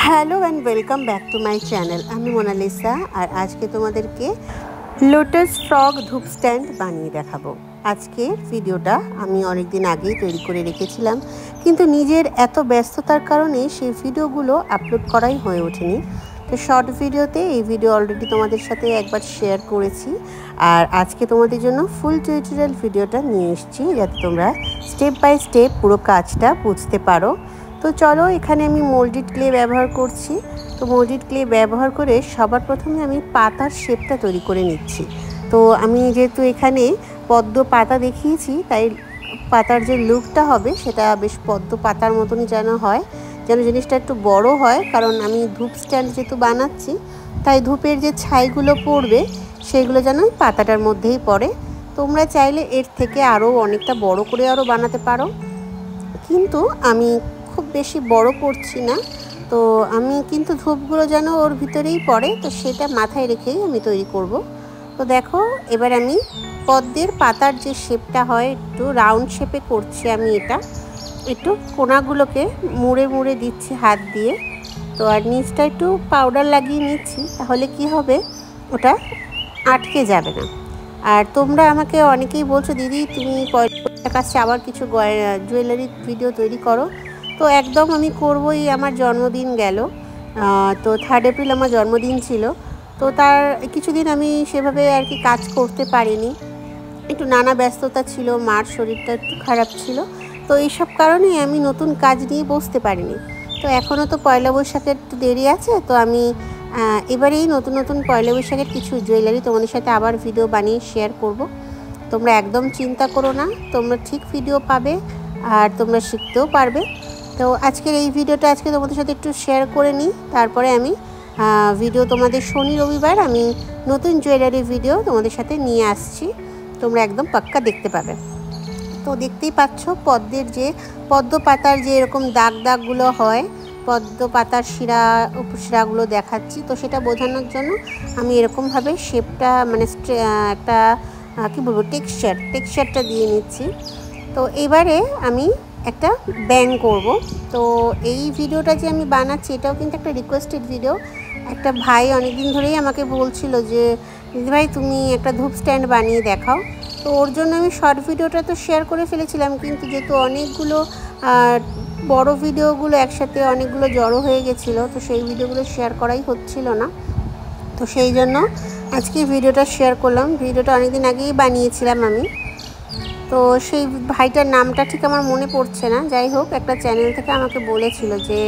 Hello and welcome back to my channel. আমি Mona Lisa আর আজকে তোমাদেরকে লোটাস ফ্রগ ধূপ স্ট্যান্ড বানিয়ে দেখাবো। আজকের ভিডিওটা আমি অনেক দিন আগেই তৈরি করে রেখেছিলাম, কিন্তু নিজের এত ব্যস্ততার কারণে সেই ভিডিওগুলো আপলোড করাই হয়ে ওঠেনি। তো শর্ট ভিডিওতে এই ভিডিও অলরেডি তোমাদের সাথে একবার শেয়ার করেছি, আর আজকে তোমাদের জন্য ফুল টিউটোরিয়াল ভিডিওটা নিয়ে এসেছি যাতে তোমরা স্টেপ বাই স্টেপ পুরো কাজটা বুঝতে পারো। তো চলো, এখানে আমি মোল্ডেড ক্লে ব্যবহার করছি। তো মোল্ডেড ক্লে ব্যবহার করে সবার প্রথমে আমি পাতার শেপটা তৈরি করে নিচ্ছি। তো আমি যেহেতু এখানে পদ্ম পাতা দেখিয়েছি, তাই পাতার যে লুকটা হবে সেটা বেশ পদ্ম পাতার মতনই যেন হয়, যেন জিনিসটা একটু বড় হয়, কারণ আমি ধূপ স্ট্যান্ড যেহেতু বানাচ্ছি, তাই ধূপের যে ছাইগুলো পড়বে সেগুলো যেন পাতাটার মধ্যেই পড়ে। তোমরা চাইলে এর থেকে আরও অনেকটা বড় করে আরও বানাতে পারো, কিন্তু আমি খুব বেশি বড় করছি না। তো আমি কিন্তু ধূপগুলো যেন ওর ভিতরেই পড়ে, তো সেটা মাথায় রেখেই আমি তৈরি করব। তো দেখো, এবার আমি পদ্মের পাতার যে শেপটা হয় একটু রাউন্ড শেপে করছি। আমি এটা একটু কোনাগুলোকে মুড়ে মুড়ে দিচ্ছি হাত দিয়ে। তো আর নিচটা একটু পাউডার লাগিয়ে নিচ্ছি, তাহলে কি হবে, ওটা আটকে যাবে না। আর তোমরা আমাকে অনেকেই বলছো, দিদি তুমি পয়লার কাছে আবার কিছু জুয়েলারি ভিডিও তৈরি করো। তো একদম আমি করবই। আমার জন্মদিন গেল, তো 3 এপ্রিল আমার জন্মদিন ছিল। তো তার কিছুদিন আমি সেভাবে আর কি কাজ করতে পারিনি, একটু নানা ব্যস্ততা ছিল, মার শরীরটা একটু খারাপ ছিল। তো এইসব কারণেই আমি নতুন কাজ নিয়ে বসতে পারিনি। তো এখনও তো পয়লা বৈশাখের একটু দেরি আছে, তো আমি এবারেই নতুন নতুন পয়লা বৈশাখের কিছু জুয়েলারি তোমাদের সাথে আবার ভিডিও বানিয়ে শেয়ার করব। তোমরা একদম চিন্তা করো না, তোমরা ঠিক ভিডিও পাবে আর তোমরা শিখতেও পারবে। তো আজকের এই ভিডিওটা আজকে তোমাদের সাথে একটু শেয়ার করে নিই, তারপরে আমি ভিডিও তোমাদের শনি রবিবার আমি নতুন জুয়েলারি ভিডিও তোমাদের সাথে নিয়ে আসছি, তোমরা একদম পাক্কা দেখতে পাবে। তো দেখতেই পাচ্ছ পদ্ম পাতার যে এরকম দাগ দাগগুলো হয়, পদ্ম পাতার শিরাগুলো দেখাচ্ছি। তো সেটা বোঝানোর জন্য আমি এরকমভাবে শেপটা মানে একটা কী বলবো টেক্সচারটা দিয়ে নিচ্ছি। তো এবারে আমি একটা ব্যাং করব। তো এই ভিডিওটা যে আমি বানাচ্ছি এটাও কিন্তু একটা রিকোয়েস্টেড ভিডিও। একটা ভাই অনেক দিন ধরেই আমাকে বলছিল যে দিদিভাই তুমি একটা ধূপ স্ট্যান্ড বানিয়ে দেখাও। তো ওর জন্য আমি শর্ট ভিডিওটা তো শেয়ার করে ফেলেছিলাম, কিন্তু যেহেতু অনেকগুলো বড় ভিডিওগুলো একসাথে অনেকগুলো জড়ো হয়ে গেছিলো, তো সেই ভিডিওগুলো শেয়ার করাই হচ্ছিল না। তো সেই জন্য আজকে ভিডিওটা শেয়ার করলাম। ভিডিওটা অনেকদিন আগেই বানিয়েছিলাম আমি। তো সেই ভাইটার নামটা ঠিক আমার মনে পড়ছে না। যাই হোক, একটা চ্যানেল থেকে আমাকে বলেছিল যে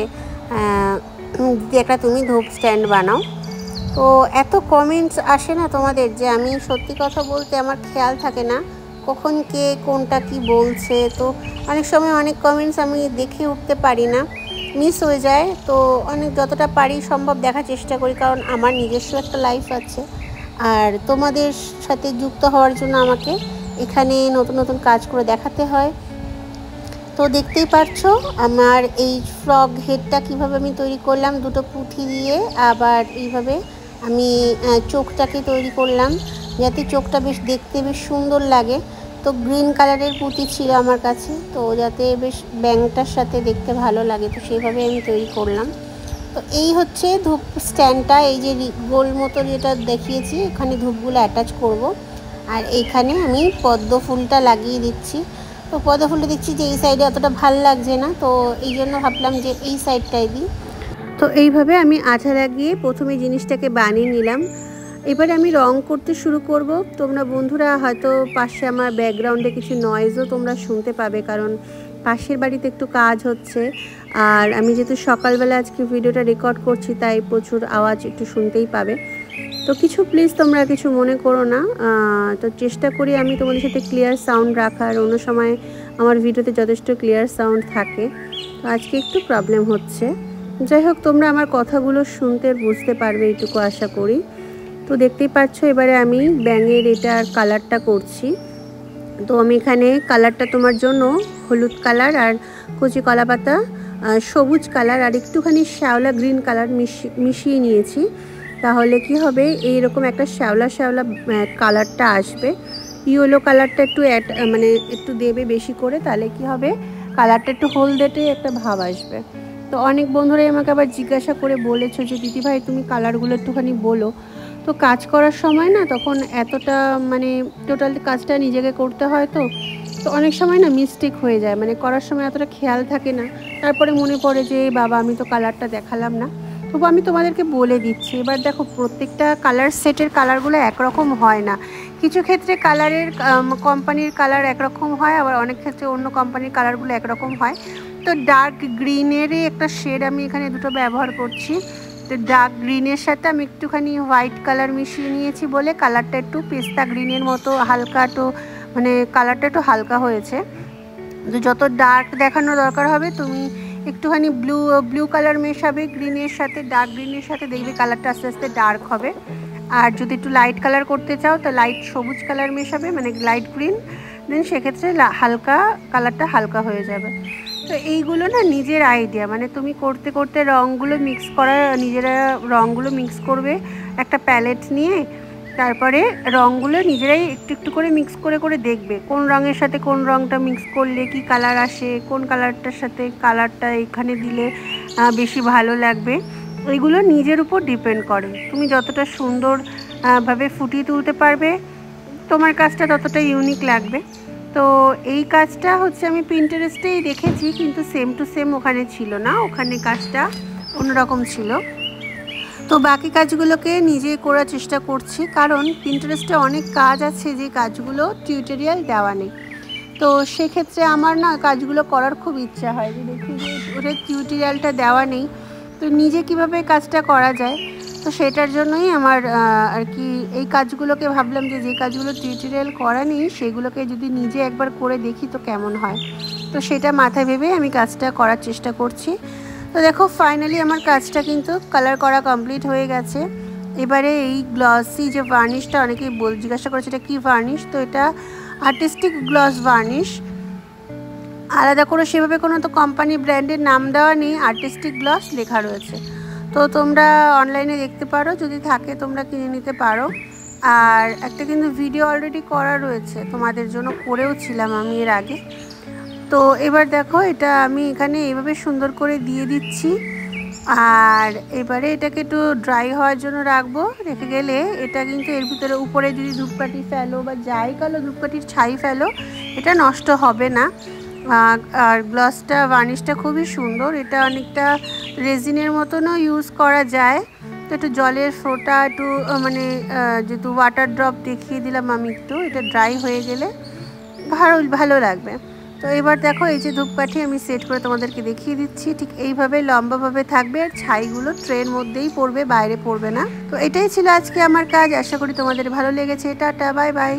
দিদি একটা তুমি ধূপ স্ট্যান্ড বানাও। তো এত কমেন্টস আসে না তোমাদের, যে আমি সত্যি কথা বলতে আমার খেয়াল থাকে না কখন কে কোনটা কি বলছে। তো অনেক সময় অনেক কমেন্টস আমি দেখে উঠতে পারি না, মিস হয়ে যায়। তো যতটা পারি সম্ভব দেখার চেষ্টা করি, কারণ আমার নিজস্ব একটা লাইফ আছে, আর তোমাদের সাথে যুক্ত হওয়ার জন্য আমাকে এখানে নতুন নতুন কাজ করে দেখাতে হয়। তো দেখতেই পারছো আমার এই ফ্রগ হেডটা কিভাবে আমি তৈরি করলাম, দুটো পুঁথি দিয়ে। আবার এইভাবে আমি চোখটাকে তৈরি করলাম যাতে চোখটা দেখতে বেশ সুন্দর লাগে। তো গ্রিন কালারের পুঁতি ছিল আমার কাছে, তো যাতে বেশ ব্যাংটার সাথে দেখতে ভালো লাগে, তো সেইভাবে আমি তৈরি করলাম। তো এই হচ্ছে ধূপ স্ট্যান্ডটা। এই যে গোল মতো যেটা দেখিয়েছি, এখানে ধূপগুলো অ্যাটাচ করব, আর এইখানে আমি পদ্ম ফুলটা লাগিয়ে দিচ্ছি। তো পদ্ম ফুলটা দেখছি যে এই সাইডে অতটা ভাল লাগছে না, তো এই জন্য ভাবলাম যে এই সাইডটাই দিই। তো এইভাবে আমি আঠা লাগিয়ে প্রথমে জিনিসটাকে বানিয়ে নিলাম। এবারে আমি রং করতে শুরু করব। তোমরা বন্ধুরা হয়তো পাশে আমার ব্যাকগ্রাউন্ডে কিছু নয়েজও তোমরা শুনতে পাবে, কারণ পাশের বাড়িতে একটু কাজ হচ্ছে। আর আমি যেহেতু সকালবেলা আজকে ভিডিওটা রেকর্ড করছি, তাই প্রচুর আওয়াজ একটু শুনতেই পাবে। তো প্লিজ তোমরা কিছু মনে করো না। তো চেষ্টা করি আমি তোমাদের সাথে ক্লিয়ার সাউন্ড রাখার। অন্য সময় আমার ভিডিওতে যথেষ্ট ক্লিয়ার সাউন্ড থাকে, তো আজকে একটু প্রবলেম হচ্ছে। যাই হোক, তোমরা আমার কথাগুলো শুনতে বুঝতে পারবে এইটুকু আশা করি। তো দেখতেই পাচ্ছ এবারে আমি ব্যাঙের এটার কালারটা করছি। তো আমি এখানে কালারটা তোমার জন্য হলুদ কালার আর কচি কলা পাতা সবুজ কালার আর একটুখানি শ্যাওলা গ্রিন কালার মিশিয়ে নিয়েছি। তাহলে কি হবে, এইরকম একটা শ্যাওলা শ্যাওলা কালারটা আসবে। ইয়েলো কালারটা একটু একটু দেবে বেশি করে, তাহলে কি হবে, কালারটা একটু হলদেটে একটা ভাব আসবে। তো অনেক বন্ধুরাই আমাকে আবার জিজ্ঞাসা করে বলেছো যে দিদিভাই তুমি কালারগুলো একটুখানি বলো। তো কাজ করার সময় না তখন এতটা মানে টোটাল কাজটা নিজেকে করতে হয়, তো তো অনেক সময় না মিস্টেক হয়ে যায়, মানে করার সময় এতটা খেয়াল থাকে না। তারপরে মনে পড়ে যে বাবা আমি তো কালারটা দেখালাম না। তবু আমি তোমাদেরকে বলে দিচ্ছি। এবার দেখো, প্রত্যেকটা কালার সেটের কালারগুলো একরকম হয় না। কিছু ক্ষেত্রে কালারের কোম্পানির কালার একরকম হয়, আবার অনেক ক্ষেত্রে অন্য কোম্পানির কালারগুলো একরকম হয়। তো ডার্ক গ্রিনেরই একটা শেড আমি এখানে দুটো ব্যবহার করছি। তো ডার্ক গ্রিনের সাথে আমি একটুখানি হোয়াইট কালার মিশিয়ে নিয়েছি বলে কালারটা একটু পেস্তা গ্রিনের মতো হালকা, একটু মানে কালারটা একটু হালকা হয়েছে। তো যত ডার্ক দেখানো দরকার হবে তুমি একটুখানি ব্লু কালার মেশাবে গ্রিনের সাথে, ডার্ক গ্রিনের সাথে, দেখবে কালারটা আস্তে আস্তে ডার্ক হবে। আর যদি একটু লাইট কালার করতে চাও তো লাইট সবুজ কালার মেশাবে, মানে লাইট গ্রিন, দেন সেক্ষেত্রে হালকা কালারটা হালকা হয়ে যাবে। তো এইগুলো না নিজের আইডিয়া, মানে তুমি করতে করতে রঙগুলো মিক্স করা, নিজেরা রঙগুলো মিক্স করবে একটা প্যালেট নিয়ে। তারপরে রঙগুলো নিজেরাই একটু একটু করে মিক্স করে করে দেখবে কোন রঙের সাথে কোন রঙটা মিক্স করলে কি কালার আসে, কোন কালারটার সাথে কালারটা এখানে দিলে বেশি ভালো লাগবে। এগুলো নিজের উপর ডিপেন্ড করে। তুমি যতটা সুন্দর ভাবে ফুটিয়ে তুলতে পারবে তোমার কাজটা ততটা ইউনিক লাগবে। তো এই কাজটা হচ্ছে আমি পিন্টারেস্টেই দেখেছি, কিন্তু সেম টু সেম ওখানে ছিল না, ওখানে কাজটা অন্যরকম ছিল। তো বাকি কাজগুলোকে নিজে করার চেষ্টা করছি, কারণ পিন্টারেস্টে অনেক কাজ আছে যে কাজগুলো টিউটোরিয়াল দেওয়া নেই। তো সেক্ষেত্রে আমার না কাজগুলো করার খুব ইচ্ছা হয় যে দেখি যে ওটা টিউটোরিয়ালটা দেওয়া নেই, তো নিজে কিভাবে কাজটা করা যায়। তো সেটার জন্যই আমার আর কি এই কাজগুলোকে ভাবলাম যে যে কাজগুলো টিউটোরিয়াল করা নেই সেগুলোকে যদি নিজে একবার করে দেখি তো কেমন হয়। তো সেটা মাথায় ভেবে আমি কাজটা করার চেষ্টা করছি। তো দেখো ফাইনালি আমার কাজটা কিন্তু কালার করা কমপ্লিট হয়ে গেছে। এবারে এই গ্লসি যে ভার্নিশটা, অনেকেই জিজ্ঞাসা করেছে এটা কী ভার্নিশ। তো এটা আর্টিস্টিক গ্লস ভার্নিশ, আলাদা করে সেভাবে কোনো তো কোম্পানি ব্র্যান্ডের নাম দেওয়া নেই, আর্টিস্টিক গ্লস লেখা রয়েছে। তো তোমরা অনলাইনে দেখতে পারো, যদি থাকে তোমরা কিনে নিতে পারো। আর একটা কিন্তু ভিডিও অলরেডি করা রয়েছে তোমাদের জন্য, করেও ছিলাম আমি এর আগে। তো এবার দেখো এটা আমি এখানে এইভাবে সুন্দর করে দিয়ে দিচ্ছি। আর এবারে এটাকে একটু ড্রাই হওয়ার জন্য রাখবো। রেখে গেলে এটা কিন্তু এর ভিতরে উপরে যদি ধূপকাঠি ফেলো বা যাই কালো ধূপকাঠির ছাই ফেলো এটা নষ্ট হবে না। আর গ্লসটা ভার্নিশটা খুবই সুন্দর, এটা অনেকটা রেজিনের মতনও ইউজ করা যায়। তো একটু জলের ফোঁটা একটু মানে যেহেতু ওয়াটার ড্রপ দেখিয়ে দিলাম আমি, একটু এটা ড্রাই হয়ে গেলে ভালো লাগবে। তো এবার দেখো এই যে ধূপকাঠি আমি সেট করে তোমাদেরকে দেখিয়ে দিচ্ছি, ঠিক এইভাবে লম্বাভাবে থাকবে আর ছাইগুলো ট্রের মধ্যেই পড়বে, বাইরে পড়বে না। তো এটাই ছিল আজকে আমার কাজ, আশা করি তোমাদের ভালো লেগেছে। Tata, bye bye.